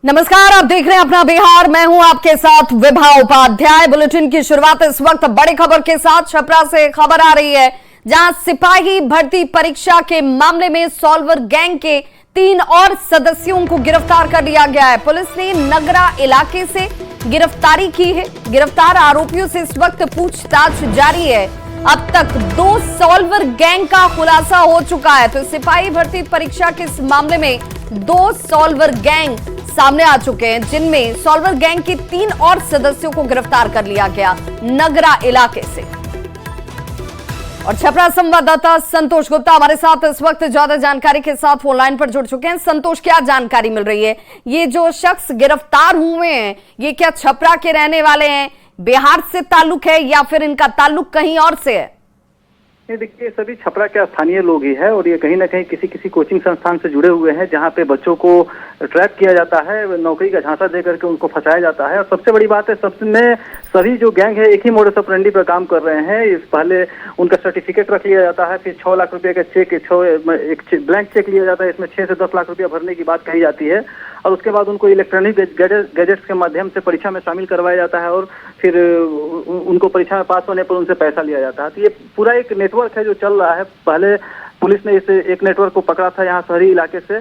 नमस्कार, आप देख रहे हैं अपना बिहार। मैं हूं आपके साथ विभा उपाध्याय। बुलेटिन की शुरुआत इस वक्त बड़ी खबर के साथ छपरा से खबर आ रही है, जहां सिपाही भर्ती परीक्षा के मामले में सॉल्वर गैंग के 3 और सदस्यों को गिरफ्तार कर लिया गया है। पुलिस ने नगरा इलाके से गिरफ्तारी की है। गिरफ्तार आरोपियों से इस वक्त पूछताछ जारी है। अब तक 2 सॉल्वर गैंग का खुलासा हो चुका है। तो सिपाही भर्ती परीक्षा के इस मामले में 2 सॉल्वर गैंग सामने आ चुके हैं, जिनमें सॉल्वर गैंग के 3 और सदस्यों को गिरफ्तार कर लिया गया नगरा इलाके से। और छपरा संवाददाता संतोष गुप्ता हमारे साथ इस वक्त ज्यादा जानकारी के साथ फोन लाइन पर जुड़ चुके हैं। संतोष, क्या जानकारी मिल रही है? ये जो शख्स गिरफ्तार हुए हैं, ये क्या छपरा के रहने वाले हैं, बिहार से ताल्लुक है या फिर इनका ताल्लुक कहीं और से है? ये देखिए, सभी छपरा के स्थानीय लोग ही है और ये कहीं ना कहीं किसी कोचिंग संस्थान से जुड़े हुए हैं, जहाँ पे बच्चों को ट्रैप किया जाता है, नौकरी का झांसा दे करके उनको फंसाया जाता है। और सबसे बड़ी बात है, सबसे सभी जो गैंग है एक ही मोडस ऑपरेंडी पर काम कर रहे हैं। इस पहले उनका सर्टिफिकेट रख लिया जाता है, फिर 6 लाख रुपए का चेक, एक ब्लैंक चेक लिया जाता है, इसमें 6 से 10 लाख रुपया भरने की बात कही जाती है। और उसके बाद उनको इलेक्ट्रॉनिक गैजेट्स के माध्यम से परीक्षा में शामिल करवाया जाता है और फिर उनको परीक्षा में पास होने पर उनसे पैसा लिया जाता है। तो ये पूरा एक नेटवर्क है जो चल रहा है। पहले पुलिस ने इस एक नेटवर्क को पकड़ा था यहाँ शहरी इलाके से,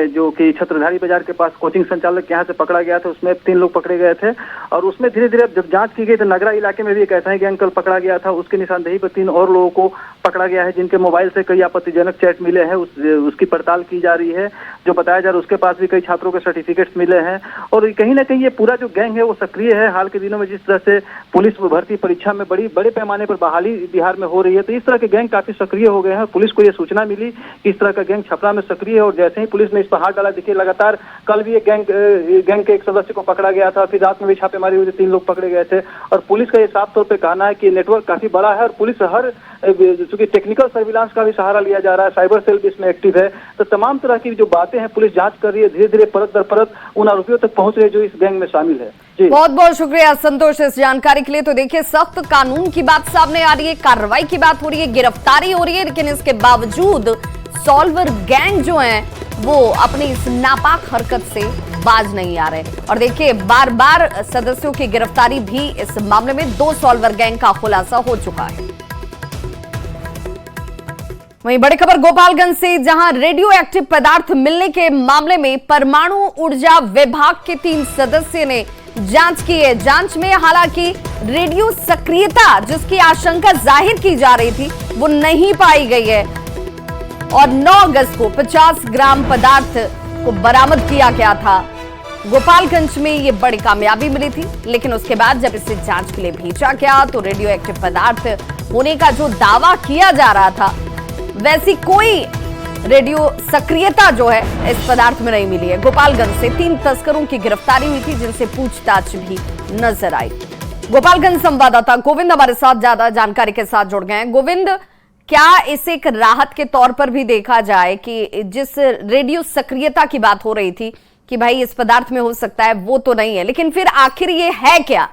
जो कि छत्रधारी बाजार के पास कोचिंग संचालक यहाँ से पकड़ा गया था। उसमें 3 लोग पकड़े गए थे और उसमें धीरे धीरे जब जांच की गई तो नगरा इलाके में भी एक ऐसा ही गैंग कल पकड़ा गया था। उसकी निशानदेही पर 3 और लोगों को पकड़ा गया है, जिनके मोबाइल से कई आपत्तिजनक चैट मिले हैं। उसकी पड़ताल की जा रही है। जो बताया जा रहा है उसके पास भी कई छात्रों के सर्टिफिकेट्स मिले हैं और कहीं ना कहीं ये पूरा जो गैंग है वो सक्रिय है। हाल के दिनों में जिस तरह से पुलिस भर्ती परीक्षा में बड़े पैमाने पर बहाली बिहार में हो रही है, तो इस तरह के गैंग काफी सक्रिय हो गए हैं। पुलिस को ये सूचना मिली कि इस तरह का गैंग छपरा में सक्रिय है और जैसे ही पुलिस ने इस पर हाथ डाला, देखिए लगातार कल भी एक गैंग के एक सदस्य को पकड़ा गया था, फिर रात में भी छापेमारी हुई थी, 3 लोग पकड़े गए थे। और पुलिस का ये साफ तौर पे कहना है कि नेटवर्क काफी बड़ा है और पुलिस हर चूंकि टेक्निकल सर्विलांस का भी सहारा लिया जा रहा है, साइबर सेल भी इसमें एक्टिव है। तो तमाम तरह की जो बातें हैं पुलिस जांच कर रही है, धीरे धीरे परत दर परत उन आरोपियों तक पहुंच रही है जो इस गैंग में शामिल है। जी बहुत बहुत शुक्रिया संतोष इस जानकारी के लिए। तो देखिए, सख्त कानून की बात सामने आ रही है, कार्रवाई की बात हो रही है, गिरफ्तारी हो रही है, लेकिन इसके बावजूद सॉल्वर गैंग जो है वो अपनी इस नापाक हरकत से बाज नहीं आ रहे। और देखिए, बार बार सदस्यों की गिरफ्तारी भी इस मामले में 2 सॉल्वर गैंग का खुलासा हो चुका है। वहीं बड़ी खबर गोपालगंज से, जहां रेडियो एक्टिव पदार्थ मिलने के मामले में परमाणु ऊर्जा विभाग के 3 सदस्य ने जांच की है। जांच में हालांकि रेडियो सक्रियता जिसकी आशंका जाहिर की जा रही थी वो नहीं पाई गई है और 9 अगस्त को 50 ग्राम पदार्थ को बरामद किया गया था। गोपालगंज में ये बड़ी कामयाबी मिली थी, लेकिन उसके बाद जब इसे जांच के लिए भेजा गया तो रेडियो एक्टिव पदार्थ होने का जो दावा किया जा रहा था वैसी कोई रेडियो सक्रियता जो है इस पदार्थ में नहीं मिली है। गोपालगंज से 3 तस्करों की गिरफ्तारी हुई थी, जिनसे पूछताछ भी नजर आई। गोपालगंज संवाददाता गोविंद हमारे साथ ज्यादा जानकारी के साथ जुड़ गए हैं। गोविंद, क्या इसे एक राहत के तौर पर भी देखा जाए कि जिस रेडियो सक्रियता की बात हो रही थी कि भाई इस पदार्थ में हो सकता है, वो तो नहीं है, लेकिन फिर आखिर ये है क्या?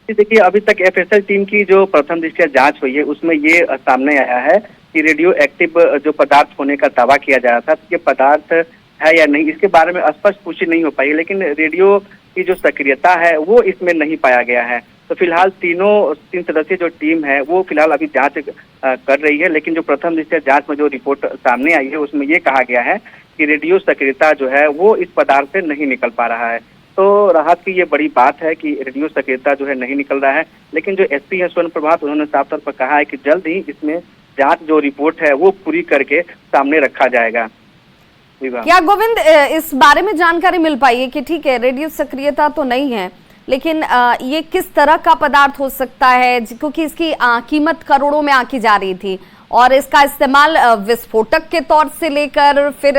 देखिए, अभी तक एफएसएल टीम की जो प्रथम दृष्टया जांच हुई है उसमें ये सामने आया है कि रेडियो एक्टिव जो पदार्थ होने का दावा किया जा रहा था, तो ये पदार्थ है या नहीं, इसके बारे में स्पष्ट पुष्टि नहीं हो पाई। लेकिन रेडियो की जो सक्रियता है वो इसमें नहीं पाया गया है। तो फिलहाल 3 सदस्यीय जो टीम है वो फिलहाल अभी जांच कर रही है। लेकिन जो प्रथम दृष्टया जांच में जो रिपोर्ट सामने आई है उसमें ये कहा गया है कि रेडियो सक्रियता जो है वो इस पदार्थ से नहीं निकल पा रहा है। तो राहत की ये बड़ी बात है कि रेडियो सक्रियता जो है नहीं निकल रहा है। लेकिन जो एसपी है स्वर्ण प्रभात, उन्होंने साफ तौर पर कहा है कि जल्द ही इसमें जांच जो रिपोर्ट है वो पूरी करके सामने रखा जाएगा। क्या गोविंद, इस बारे में जानकारी मिल पाई है कि ठीक है रेडियो सक्रियता तो नहीं है, लेकिन ये किस तरह का पदार्थ हो सकता है? क्योंकि इसकी कीमत करोड़ों में आंकी जा रही थी और इसका इस्तेमाल विस्फोटक के तौर से लेकर फिर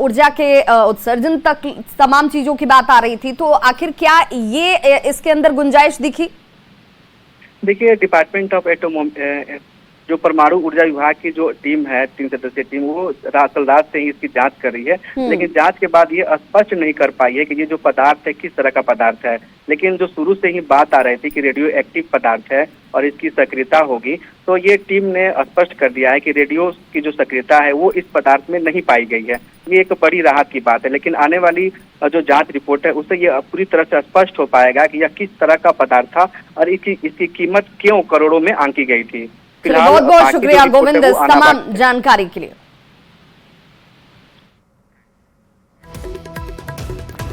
ऊर्जा के उत्सर्जन तक तमाम चीजों की बात आ रही थी। तो आखिर क्या ये इसके अंदर गुंजाइश दिखी? देखिए, डिपार्टमेंट ऑफ जो परमाणु ऊर्जा विभाग की जो टीम है, 3 सदस्यीय टीम, वो कल रात से ही इसकी जांच कर रही है। लेकिन जांच के बाद ये स्पष्ट नहीं कर पाई है कि ये जो पदार्थ है किस तरह का पदार्थ है। लेकिन जो शुरू से ही बात आ रही थी कि रेडियो एक्टिव पदार्थ है और इसकी सक्रियता होगी, तो ये टीम ने स्पष्ट कर दिया है कि रेडियो की जो सक्रियता है वो इस पदार्थ में नहीं पाई गई है। ये एक बड़ी राहत की बात है। लेकिन आने वाली जो जांच रिपोर्ट है उससे ये पूरी तरह से स्पष्ट हो पाएगा कि यह किस तरह का पदार्थ था और इसकी कीमत क्यों करोड़ों में आंकी गई थी। बहुत बहुत शुक्रिया गोविंद इस तमाम जानकारी के लिए।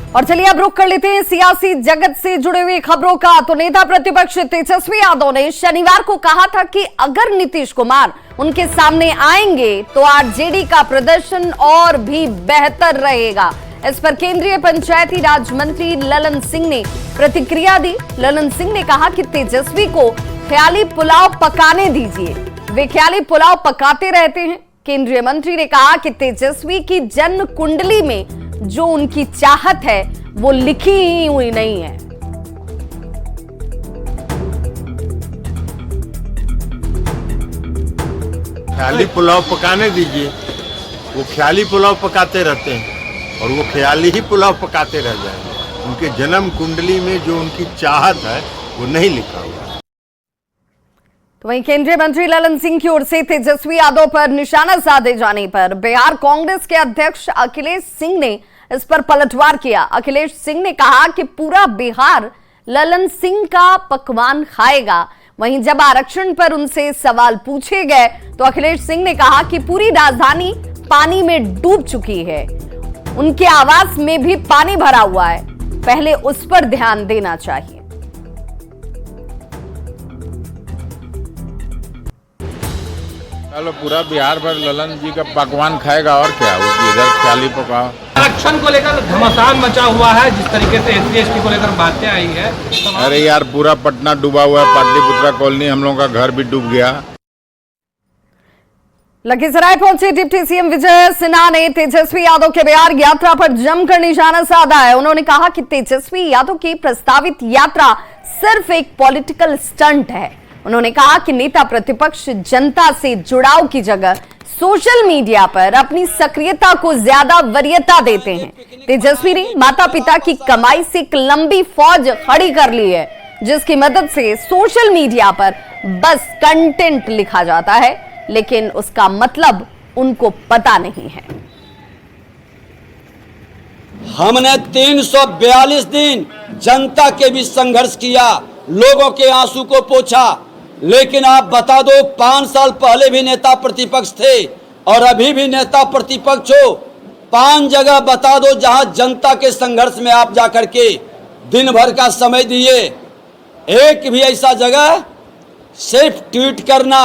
और चलिए अब रुख कर लेते हैं सियासी जगत से जुड़े हुए खबरों का। तो नेता प्रतिपक्ष तेजस्वी यादव ने शनिवार को कहा था कि अगर नीतीश कुमार उनके सामने आएंगे तो आरजेडी का प्रदर्शन और भी बेहतर रहेगा। इस पर केंद्रीय पंचायती राज मंत्री ललन सिंह ने प्रतिक्रिया दी। ललन सिंह ने कहा कि तेजस्वी को ख्याली पुलाव पकाने दीजिए, वे ख्याली पुलाव पकाते रहते हैं। केंद्रीय मंत्री ने कहा कि तेजस्वी की जन्म कुंडली में जो उनकी चाहत है वो लिखी ही हुई नहीं है। ख्याली पुलाव पकाने दीजिए, वो ख्याली पुलाव पकाते रहते हैं और वो ख्याली ही पुलाव पकाते रह जाएंगे। उनके जन्म कुंडली में जो उनकी चाहत है वो नहीं लिखा हुआ। तो वहीं केंद्रीय मंत्री ललन सिंह की ओर से तेजस्वी यादव पर निशाना साधे जाने पर बिहार कांग्रेस के अध्यक्ष अखिलेश सिंह ने इस पर पलटवार किया। अखिलेश सिंह ने कहा कि पूरा बिहार ललन सिंह का पकवान खाएगा। वहीं जब आरक्षण पर उनसे सवाल पूछे गए तो अखिलेश सिंह ने कहा कि पूरी राजधानी पानी में डूब चुकी है, उनके आवास में भी पानी भरा हुआ है, पहले उस पर ध्यान देना चाहिए। चलो पूरा बिहार भर ललन जी का पकवान खाएगा और क्या, इधर ख्याली पकाओ। आरक्षण को लेकर घमासान मचा हुआ है, जिस तरीके से SC/ST को लेकर बातें आई है। अरे यार पूरा पटना डूबा हुआ है, पाटलिपुत्रा कॉलोनी हम लोगों का घर भी डूब गया। लखीसराय पहुंचे डिप्टी सीएम विजय सिन्हा ने तेजस्वी यादव के बिहार यात्रा पर जमकर निशाना साधा है। उन्होंने कहा कि तेजस्वी यादव की प्रस्तावित यात्रा सिर्फ एक पॉलिटिकल स्टंट है। उन्होंने कहा कि नेता प्रतिपक्ष जनता से जुड़ाव की जगह सोशल मीडिया पर अपनी सक्रियता को ज्यादा वरीयता देते हैं। तेजस्वी ने माता पिता की कमाई से एक लंबी फौज खड़ी कर ली है, जिसकी मदद से सोशल मीडिया पर बस कंटेंट लिखा जाता है, लेकिन उसका मतलब उनको पता नहीं है। हमने 342 दिन जनता के बीच संघर्ष किया, लोगों के आंसू को पोंछा, लेकिन आप बता दो 5 साल पहले भी नेता प्रतिपक्ष थे और अभी भी नेता प्रतिपक्ष हो, 5 जगह बता दो जहां जनता के संघर्ष में आप जाकर के दिन भर का समय दिए। एक भी ऐसा जगह सिर्फ ट्वीट करना,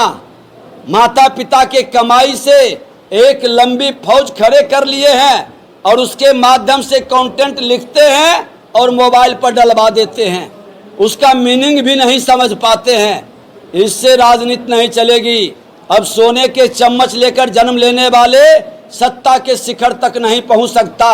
माता पिता के कमाई से एक लंबी फौज खड़े कर लिए हैं और उसके माध्यम से कंटेंट लिखते हैं और मोबाइल पर डलवा देते हैं, उसका मीनिंग भी नहीं समझ पाते हैं। इससे राजनीति नहीं चलेगी। अब सोने के चम्मच लेकर जन्म लेने वाले सत्ता के शिखर तक नहीं पहुंच सकता।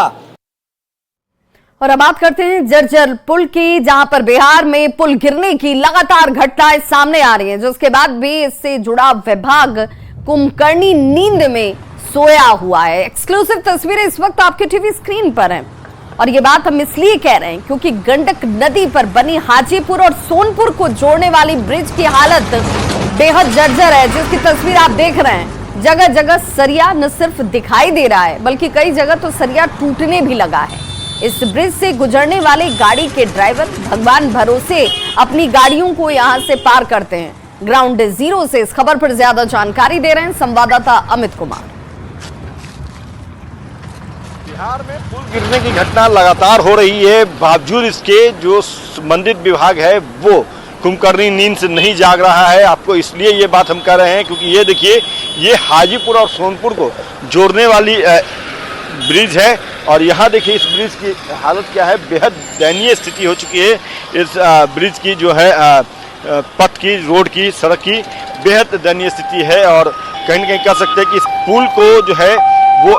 और अब बात करते हैं जर्जर पुल की, जहां पर बिहार में पुल गिरने की लगातार घटनाएं सामने आ रही हैं, जिसके बाद भी इससे जुड़ा विभाग कुंभकर्णी नींद में सोया हुआ है। एक्सक्लूसिव तस्वीरें इस वक्त आपके टीवी स्क्रीन पर हैं और ये बात हम इसलिए कह रहे हैं क्योंकि गंडक नदी पर बनी हाजीपुर और सोनपुर को जोड़ने वाली ब्रिज की हालत बेहद जर्जर है, जिसकी तस्वीर आप देख रहे हैं। जगह जगह सरिया न सिर्फ दिखाई दे रहा है, बल्कि कई जगह तो सरिया टूटने भी लगा है। इस ब्रिज से गुजरने वाले गाड़ी के ड्राइवर भगवान भरोसे अपनी गाड़ियों को यहां से पार करते हैं। ग्राउंड जीरो से इस खबर पर ज्यादा जानकारी दे रहे हैं संवाददाता अमित कुमार। बिहार में पुल गिरने की घटना लगातार हो रही है, बावजूद इसके जो संबंधित विभाग है वो कुंभकर्णी नींद से नहीं जाग रहा है। आपको इसलिए ये बात हम कह रहे हैं क्योंकि ये देखिए, ये हाजीपुर और सोनपुर को जोड़ने वाली ब्रिज है और यहाँ देखिए इस ब्रिज की हालत क्या है, बेहद दयनीय स्थिति हो चुकी है। इस ब्रिज की जो है पथ की, रोड की, सड़क की बेहद दयनीय स्थिति है और कहीं न कहीं कह सकते हैं कि इस पुल को जो है वो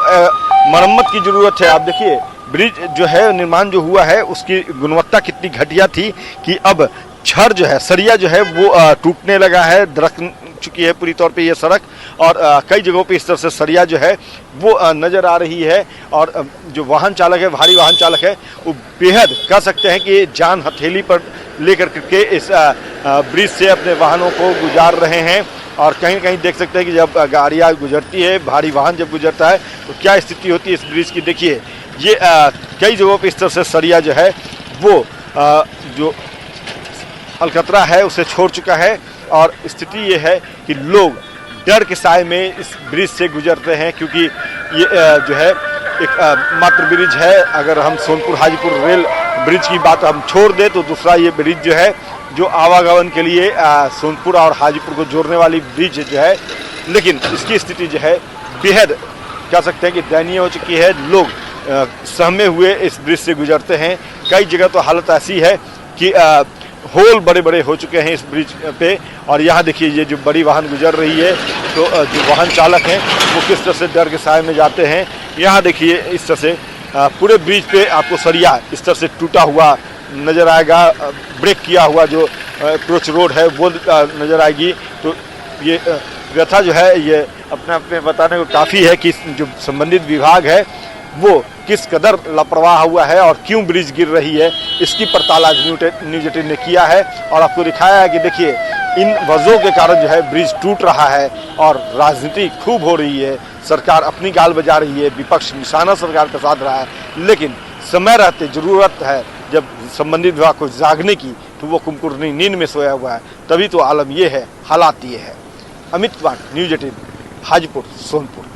मरम्मत की जरूरत है। आप देखिए ब्रिज जो है निर्माण जो हुआ है उसकी गुणवत्ता कितनी घटिया थी कि अब छड़ जो है, सरिया जो है वो टूटने लगा है, दरख्त चुकी है पूरी तौर पे ये सड़क, और कई जगहों पे इस तरह से सरिया जो है वो नज़र आ रही है। और जो वाहन चालक है, भारी वाहन चालक है, वो बेहद कह सकते हैं कि जान हथेली पर लेकर के इस ब्रिज से अपने वाहनों को गुजार रहे हैं। और कहीं कहीं देख सकते हैं कि जब गाड़ियाँ गुजरती है, भारी वाहन जब गुजरता है तो क्या स्थिति होती है इस ब्रिज की। देखिए ये कई जगहों पे इस तरह से सरिया जो है वो जो अलकतरा है उसे छोड़ चुका है। और स्थिति ये है कि लोग डर के साए में इस ब्रिज से गुजरते हैं, क्योंकि ये जो है एक मात्र ब्रिज है। अगर हम सोनपुर हाजीपुर रेल ब्रिज की बात हम छोड़ दें तो दूसरा ये ब्रिज जो है जो आवागमन के लिए सोनपुर और हाजीपुर को जोड़ने वाली ब्रिज जो है, लेकिन इसकी स्थिति जो है बेहद कह सकते हैं कि दयनीय हो चुकी है। लोग सहमे हुए इस ब्रिज से गुजरते हैं। कई जगह तो हालत ऐसी है कि होल बड़े बड़े हो चुके हैं इस ब्रिज पे। और यहाँ देखिए ये जो बड़ी वाहन गुजर रही है तो जो वाहन चालक हैं वो किस तरह से डर के साए में जाते हैं। यहाँ देखिए इस तरह से पूरे ब्रिज पे आपको सरिया इस तरह से टूटा हुआ नज़र आएगा। ब्रेक किया हुआ जो अप्रोच रोड है वो नज़र आएगी। तो ये व्यथा जो है ये अपने आप में बताने को काफ़ी है कि जो संबंधित विभाग है वो किस कदर लापरवाह हुआ है और क्यों ब्रिज गिर रही है, इसकी पड़ताल आज न्यूज़ 18 ने किया है और आपको दिखाया है कि देखिए इन वजहों के कारण जो है ब्रिज टूट रहा है और राजनीति खूब हो रही है। सरकार अपनी गाल बजा रही है, विपक्ष निशाना सरकार का साध रहा है, लेकिन समय रहते ज़रूरत है जब संबंधित विभाग को जागने की तो वो कुंभकर्णी नींद में सोया हुआ है। तभी तो आलम ये है, हालात ये है। अमित कुमार, न्यूज़ 18 हाजीपुर सोनपुर।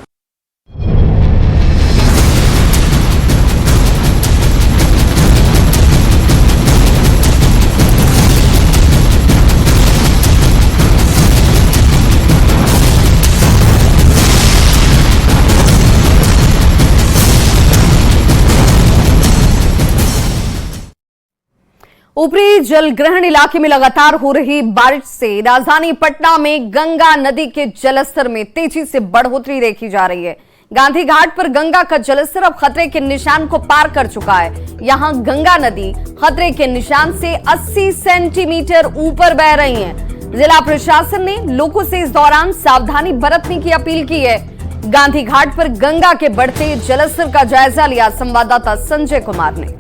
ऊपरी जलग्रहण इलाके में लगातार हो रही बारिश से राजधानी पटना में गंगा नदी के जलस्तर में तेजी से बढ़ोतरी देखी जा रही है। गांधी घाट पर गंगा का जलस्तर अब खतरे के निशान को पार कर चुका है। यहां गंगा नदी खतरे के निशान से 80 सेंटीमीटर ऊपर बह रही है। जिला प्रशासन ने लोगों से इस दौरान सावधानी बरतने की अपील की है। गांधी घाट पर गंगा के बढ़ते जलस्तर का जायजा लिया संवाददाता संजय कुमार ने।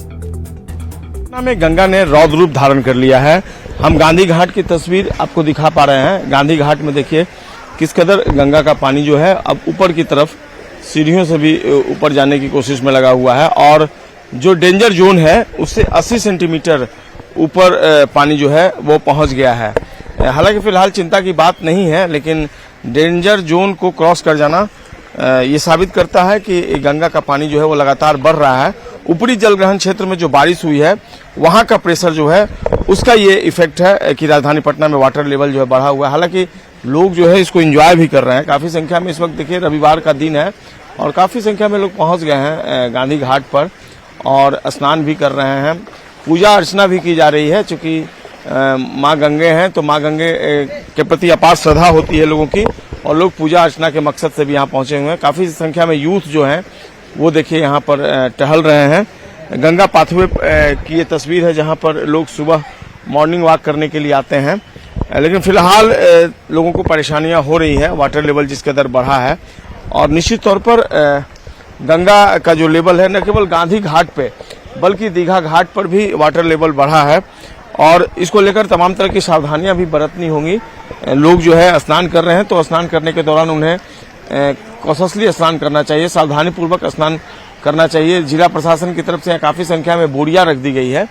में गंगा ने रौद्र रूप धारण कर लिया है। हम गांधी घाट की तस्वीर आपको दिखा पा रहे हैं। गांधी घाट में देखिए किस कदर गंगा का पानी जो है अब ऊपर की तरफ सीढ़ियों से भी ऊपर जाने की कोशिश में लगा हुआ है और जो डेंजर जोन है उससे 80 सेंटीमीटर ऊपर पानी जो है वो पहुंच गया है। हालांकि फिलहाल चिंता की बात नहीं है, लेकिन डेंजर जोन को क्रॉस कर जाना ये साबित करता है कि गंगा का पानी जो है वो लगातार बढ़ रहा है। ऊपरी जलग्रहण क्षेत्र में जो बारिश हुई है वहां का प्रेशर जो है उसका ये इफेक्ट है कि राजधानी पटना में वाटर लेवल जो है बढ़ा हुआ है। हालांकि लोग जो है इसको एंजॉय भी कर रहे हैं। काफी संख्या में इस वक्त देखिए रविवार का दिन है और काफी संख्या में लोग पहुंच गए हैं गांधी घाट पर और स्नान भी कर रहे हैं। पूजा अर्चना भी की जा रही है। चूंकि माँ गंगे हैं तो माँ गंगे के प्रति अपार श्रद्धा होती है लोगों की और लोग पूजा अर्चना के मकसद से भी यहाँ पहुंचे हुए हैं। काफी संख्या में यूथ जो है वो देखिए यहाँ पर टहल रहे हैं। गंगा पाथवे की ये तस्वीर है जहाँ पर लोग सुबह मॉर्निंग वॉक करने के लिए आते हैं, लेकिन फिलहाल लोगों को परेशानियां हो रही है। वाटर लेवल जिस कदर बढ़ा है और निश्चित तौर पर गंगा का जो लेवल है न केवल गांधी घाट पे बल्कि दीघा घाट पर भी वाटर लेवल बढ़ा है और इसको लेकर तमाम तरह की सावधानियां भी बरतनी होंगी। लोग जो है स्नान कर रहे हैं तो स्नान करने के दौरान उन्हें कॉशसली स्नान करना चाहिए, सावधानी पूर्वक स्नान करना चाहिए। जिला प्रशासन की तरफ से काफी संख्या में बोरियां रख दी गई है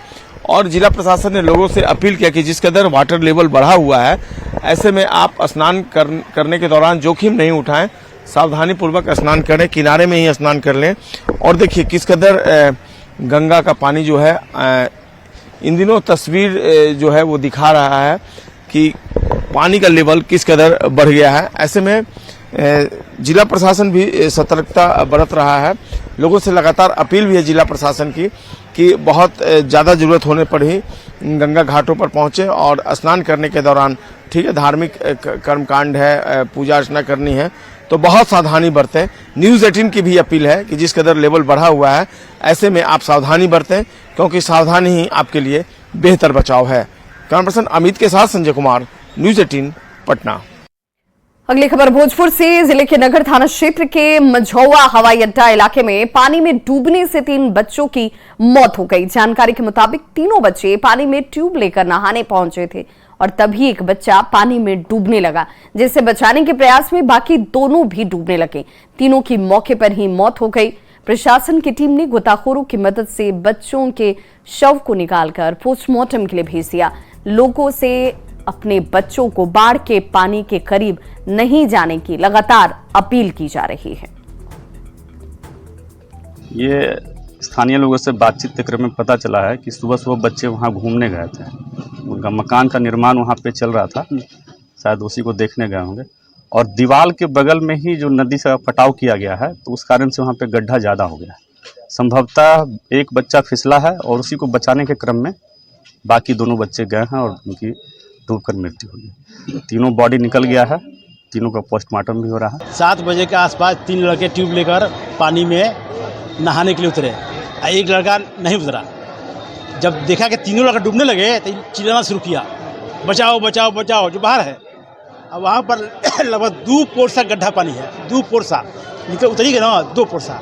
और जिला प्रशासन ने लोगों से अपील किया कि जिस कदर वाटर लेवल बढ़ा हुआ है ऐसे में आप स्नान करने के दौरान जोखिम नहीं उठाएं, सावधानी पूर्वक स्नान करें, किनारे में ही स्नान कर लें। और देखिए किस कदर गंगा का पानी जो है इन दिनों तस्वीर जो है वो दिखा रहा है कि पानी का लेवल किस कदर बढ़ गया है। ऐसे में जिला प्रशासन भी सतर्कता बरत रहा है। लोगों से लगातार अपील भी है जिला प्रशासन की कि बहुत ज़्यादा जरूरत होने पर ही गंगा घाटों पर पहुंचे और स्नान करने के दौरान ठीक है धार्मिक कर्मकांड है, पूजा अर्चना करनी है तो बहुत सावधानी बरतें। न्यूज़ 18 की भी अपील है कि जिस कदर लेवल बढ़ा हुआ है ऐसे में आप सावधानी बरतें क्योंकि सावधानी ही आपके लिए बेहतर बचाव है। कैमरा पर्सन अमित के साथ संजय कुमार, न्यूज़ 18 पटना। अगली खबर भोजपुर से। जिले के नगर थाना क्षेत्र के मझौआ हवाई अड्डा इलाके में पानी में डूबने से 3 बच्चों की मौत हो गई। जानकारी के मुताबिक तीनों बच्चे पानी में ट्यूब लेकर नहाने पहुंचे थे और तभी एक बच्चा पानी में डूबने लगा, जिसे बचाने के प्रयास में बाकी दोनों भी डूबने लगे। तीनों की मौके पर ही मौत हो गई। प्रशासन की टीम ने गोताखोरों की मदद से बच्चों के शव को निकालकर पोस्टमार्टम के लिए भेज दिया। लोगों से अपने बच्चों को बाढ़ के पानी के करीब नहीं जाने की लगातार अपील की जा रही है। ये स्थानीय लोगों से बातचीत के क्रम में पता चला है कि सुबह सुबह बच्चे वहां घूमने गए थे। उनका मकान का निर्माण वहां पे चल रहा था, शायद उसी को देखने गए होंगे। और दीवार के बगल में ही जो नदी से कटाव किया गया है, तो उस कारण से वहां पे गड्ढा ज़्यादा हो गया है। संभवतः एक बच्चा फिसला है और उसी को बचाने के क्रम में बाकी दोनों बच्चे गए हैं और उनकी डूबकर मृत्यु हुई। तीनों बॉडी निकल गया है, तीनों का पोस्टमार्टम भी हो रहा है। 7 बजे के आसपास 3 लड़के ट्यूब लेकर पानी में नहाने के लिए उतरे। एक लड़का नहीं उतरा। जब देखा कि तीनों लड़के डूबने लगे तो चिल्लाना शुरू किया, बचाओ बचाओ बचाओ, जो बाहर है। अब वहाँ पर लगभग 2 पोरसा गड्ढा पानी है, 2 पोरसा निकल उतरी गए ना, 2 पोरसा।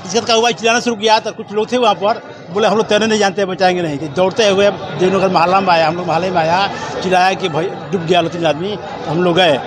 इसके बाद हुआ चिल्लाना शुरू किया तो कुछ लोग थे वहाँ पर, बोले हम लोग तैरने नहीं जानते, बचाएंगे नहीं। दौड़ते हुए देवनगर मोहल्ला में आया, हम लोग मोहल्ले में आया, चिल्लाया कि भाई डूब गया 2-3 आदमी, हम लोग गए।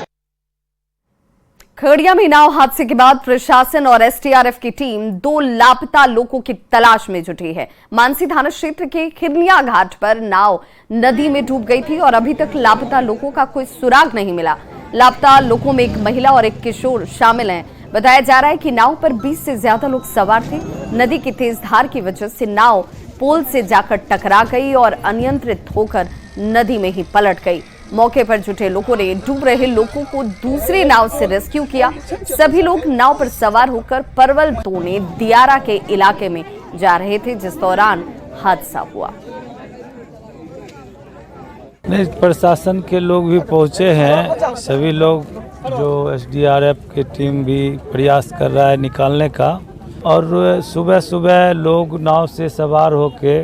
खगड़िया में नाव हादसे के बाद प्रशासन और एसडीआरएफ की टीम 2 लापता लोगों की तलाश में जुटी है। मानसी थाना क्षेत्र के खिरनिया घाट पर नाव नदी में डूब गई थी और अभी तक लापता लोगों का कोई सुराग नहीं मिला। लापता लोगों में एक महिला और एक किशोर शामिल हैं। बताया जा रहा है कि नाव पर 20 से ज्यादा लोग सवार थे। नदी की तेज धार की वजह से नाव पोल से जाकर टकरा गई और अनियंत्रित होकर नदी में ही पलट गई। मौके पर जुटे लोगों ने डूब रहे लोगों को दूसरी नाव से रेस्क्यू किया। सभी लोग नाव पर सवार होकर परवल तोड़ने दियारा के इलाके में जा रहे थे, जिस दौरान हादसा हुआ। नहीं, प्रशासन के लोग भी पहुंचे हैं। सभी लोग जो एसडीआरएफ की टीम भी प्रयास कर रहा है निकालने का। और सुबह सुबह लोग नाव से सवार होके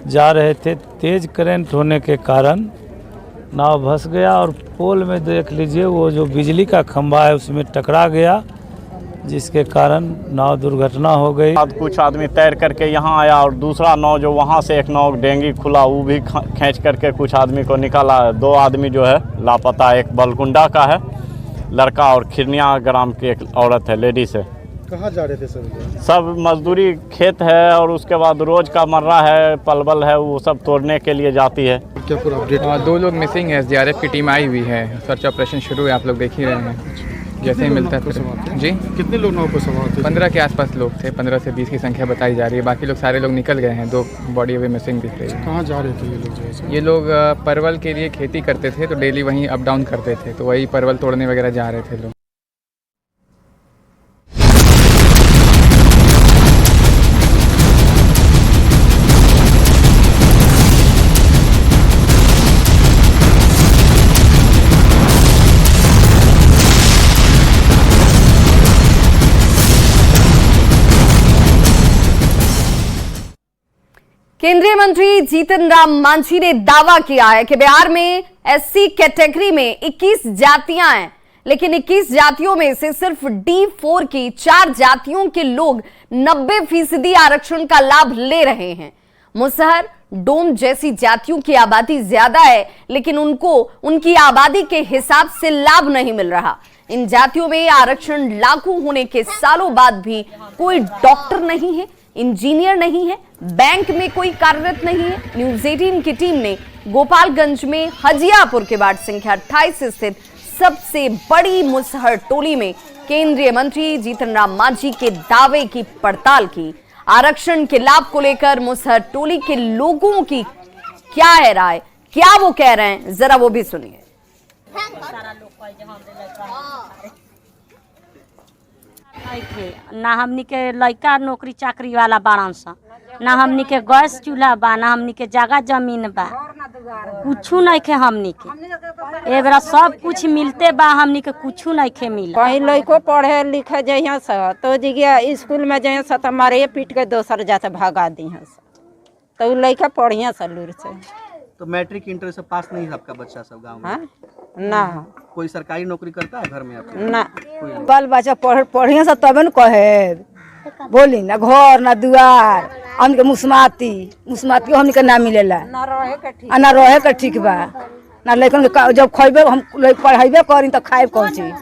जा रहे थे। तेज करंट होने के कारण नाव धंस गया और पोल में देख लीजिए वो जो बिजली का खंभा है उसमें टकरा गया, जिसके कारण नाव दुर्घटना हो गई। कुछ आदमी तैर करके यहाँ आया और दूसरा नाव जो वहाँ से एक नाव डेंगी खुला, वो भी खींच करके कुछ आदमी को निकाला। 2 आदमी जो है लापता, एक बलकुंडा का है लड़का और खिरनिया ग्राम की एक औरत है, लेडीज है। कहाँ जा रहे थे सब? सब मजदूरी खेत है और उसके बाद रोज का मर्रा है, पलवल है, वो सब तोड़ने के लिए जाती है। क्या पूरा अपडेट? 2 लोग मिसिंग है, एसडीआरएफ की टीम आई हुई है, सर्च ऑपरेशन शुरू है, आप लोग देख ही रहे हैं। जैसे ही मिलता है फिर। जी, कितने लोग नाव पर सवार थे? 15 के आसपास लोग थे, 15 से 20 की संख्या बताई जा रही है। बाकी लोग सारे लोग निकल गए हैं, 2 बॉडी अभी मिसिंग दिख रही है। कहाँ जा रहे थे ये लोग? ये लोग परवल के लिए खेती करते थे, तो डेली वहीं अप डाउन करते थे, तो वही परवल तोड़ने वगैरह जा रहे थे लोग। केंद्रीय मंत्री जीतन राम मांझी ने दावा किया है कि बिहार में एससी कैटेगरी में 21 जातियां हैं, लेकिन 21 जातियों में से सिर्फ D4 की 4 जातियों के लोग 90% आरक्षण का लाभ ले रहे हैं। मुसहर, डोम जैसी जातियों की आबादी ज्यादा है, लेकिन उनको उनकी आबादी के हिसाब से लाभ नहीं मिल रहा। इन जातियों में आरक्षण लागू होने के सालों बाद भी कोई डॉक्टर नहीं है, इंजीनियर नहीं है, बैंक में कोई कार्यरत नहीं है। न्यूज 18 की टीम ने गोपालगंज में हजियापुर के वार्ड संख्या 28 स्थित सबसे बड़ी मुसहर टोली में केंद्रीय मंत्री जीतन राम मांझी के दावे की पड़ताल की। आरक्षण के लाभ को लेकर मुसहर टोली के लोगों की क्या है राय, क्या वो कह रहे हैं, जरा वो भी सुनिए। ना हमनी के लड़का नौकरी चाकरी वाला बाड़न सा, ना हमनी के गैस चूल्हा बा, ना हमनी के जगह जमीन बा, कुछ नहीं खे हमनी के। ए बेरा सब कुछ मिलते बा, हमनी के कुछ नहीं खे मिला। कहीं लड़को पढ़े लिखे जइया सा तो जगह स्कूल में जइया सा तो मारे पीट के दोसर जाते भगा दी तो लड़का पढ़िया सा लूर से। तो मैट्रिक इंटर सब पास नहीं है आपका बच्चा सब गांव में? हाँ? ना कोई सरकारी नौकरी करता है घर में आपके? ना बाल बच्चा पढ़िया से तबे न कहे बोली ना घर ना दुआर हमके मुस्माती हमनी के ना मिलेला ना रहे के ठीक बा ना लेकिन जब खइबे हम पढ़ाइबे करी तो खाए कौन चीज।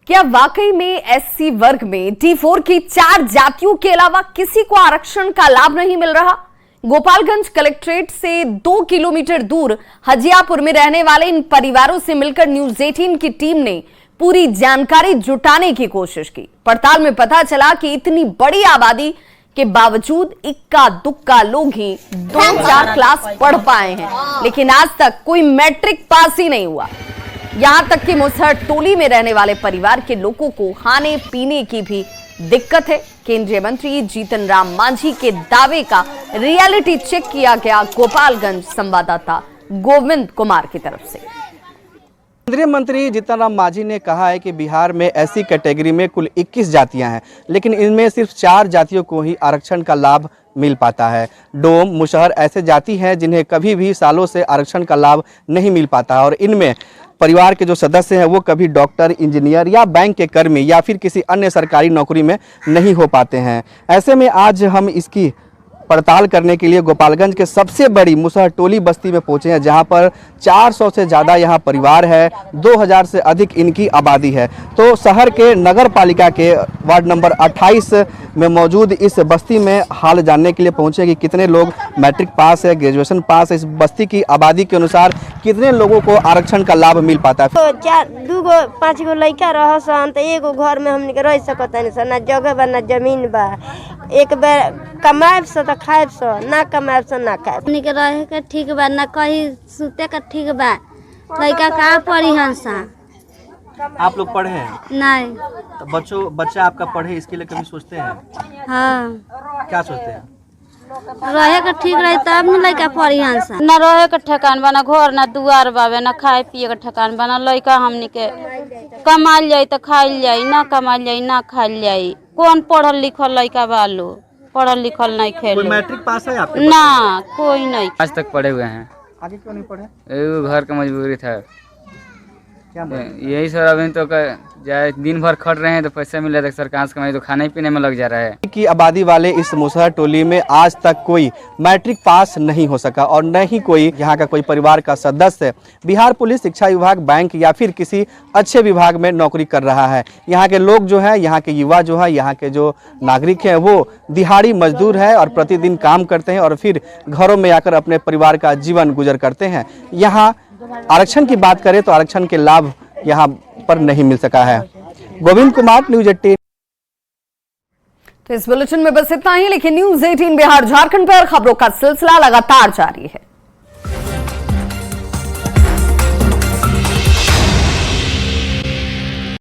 क्या वाकई में एससी वर्ग में D4 की 4 जातियों के अलावा किसी को आरक्षण का लाभ नहीं मिल रहा? गोपालगंज कलेक्ट्रेट से 2 किलोमीटर दूर हजियापुर में रहने वाले इन परिवारों से मिलकर न्यूज 18 की टीम ने पूरी जानकारी जुटाने की कोशिश की। पड़ताल में पता चला कि इतनी बड़ी आबादी के बावजूद इक्का दुक्का लोग ही 2-4 क्लास पढ़ पाए हैं, लेकिन आज तक कोई मैट्रिक पास ही नहीं हुआ। यहां तक कि मुसहर टोली में रहने वाले परिवार के लोगों को खाने पीने की भी दिक्कत है। केंद्रीय मंत्री जीतन राम मांझी के दावे का रियलिटी चेक किया गया गोपालगंज संवाददाता गोविंद कुमार की तरफ से। केंद्रीय मंत्री जीतन राम मांझी ने कहा है कि बिहार में ऐसी कैटेगरी में कुल 21 जातियां हैं, लेकिन इनमें सिर्फ 4 जातियों को ही आरक्षण का लाभ मिल पाता है। डोम, मुसहर ऐसे जाति हैं जिन्हें कभी भी सालों से आरक्षण का लाभ नहीं मिल पाता है और इनमें परिवार के जो सदस्य हैं वो कभी डॉक्टर, इंजीनियर या बैंक के कर्मी या फिर किसी अन्य सरकारी नौकरी में नहीं हो पाते हैं। ऐसे में आज हम इसकी पड़ताल करने के लिए गोपालगंज के सबसे बड़ी मुसहर टोली बस्ती में पहुंचे हैं, जहां पर 400 से ज़्यादा यहां परिवार है, 2000 से अधिक इनकी आबादी है। तो शहर के नगर पालिका के वार्ड नंबर 28 में मौजूद इस बस्ती में हाल जानने के लिए पहुंचे कि कितने लोग मैट्रिक पास है, ग्रेजुएशन पास है। इस बस्ती की आबादी के अनुसार कितने लोगों को आरक्षण का लाभ मिल पाता है? तो 2-5 गो लड़का रह सन तो एगो घर में हमनी के रह सकत नहीं, ना जगह बा ना जमीन बा। एक बेर कमाएब से तो खाएब से, ना कमाएब से ना खाएब। हमनी के रहे के ठीक बा, ना कहीं सुते का ठीक बा। लड़का कहाँ पढ़ी हंसा? आप लोग पढ़े हैं? नहीं। तो बच्चा आपका पढ़े इसके लिए कभी सोचते हैं? हाँ। क्या सोचते हैं? रहे के ठीक रही तब न लड़का पढ़ी हंसा। न रहे के ठिकान बा, ना घर ना दुआर बावे, ना खाए पिए के ठिकान बा। लड़का हमनी के कमाल जाई तो खाइल जाई, ना कमाल जाई ना खाइल जाई। कौन पढ़ल लिखल लड़का बा लो? पढ़ल लिखल नहीं खेल। कोई मैट्रिक पास है आपके? ना कोई नहीं। आज तक पढ़े हुए हैं। आगे क्यों नहीं पढ़े? घर का मजबूरी था। क्या यही सर, अभी तो जाए दिन भर खट रहे हैं तो पैसा मिल रहा है, सरकार से कमाई तो खाने पीने में लग जा रहा है। की आबादी वाले इस मुसहर टोली में आज तक कोई मैट्रिक पास नहीं हो सका और न ही कोई यहाँ का कोई परिवार का सदस्य बिहार पुलिस, शिक्षा विभाग, बैंक या फिर किसी अच्छे विभाग में नौकरी कर रहा है। यहाँ के लोग जो है, यहाँ के युवा जो है, यहाँ के जो नागरिक हैं वो दिहाड़ी मजदूर है और प्रतिदिन काम करते हैं और फिर घरों में आकर अपने परिवार का जीवन गुजर करते हैं। यहाँ आरक्षण की बात करें तो आरक्षण के लाभ यहाँ पर नहीं मिल सका है। गोविंद कुमार, न्यूज 18। तो इस बुलेटिन में बस इतना ही, लेकिन न्यूज 18 बिहार झारखंड पर खबरों का सिलसिला लगातार जारी है।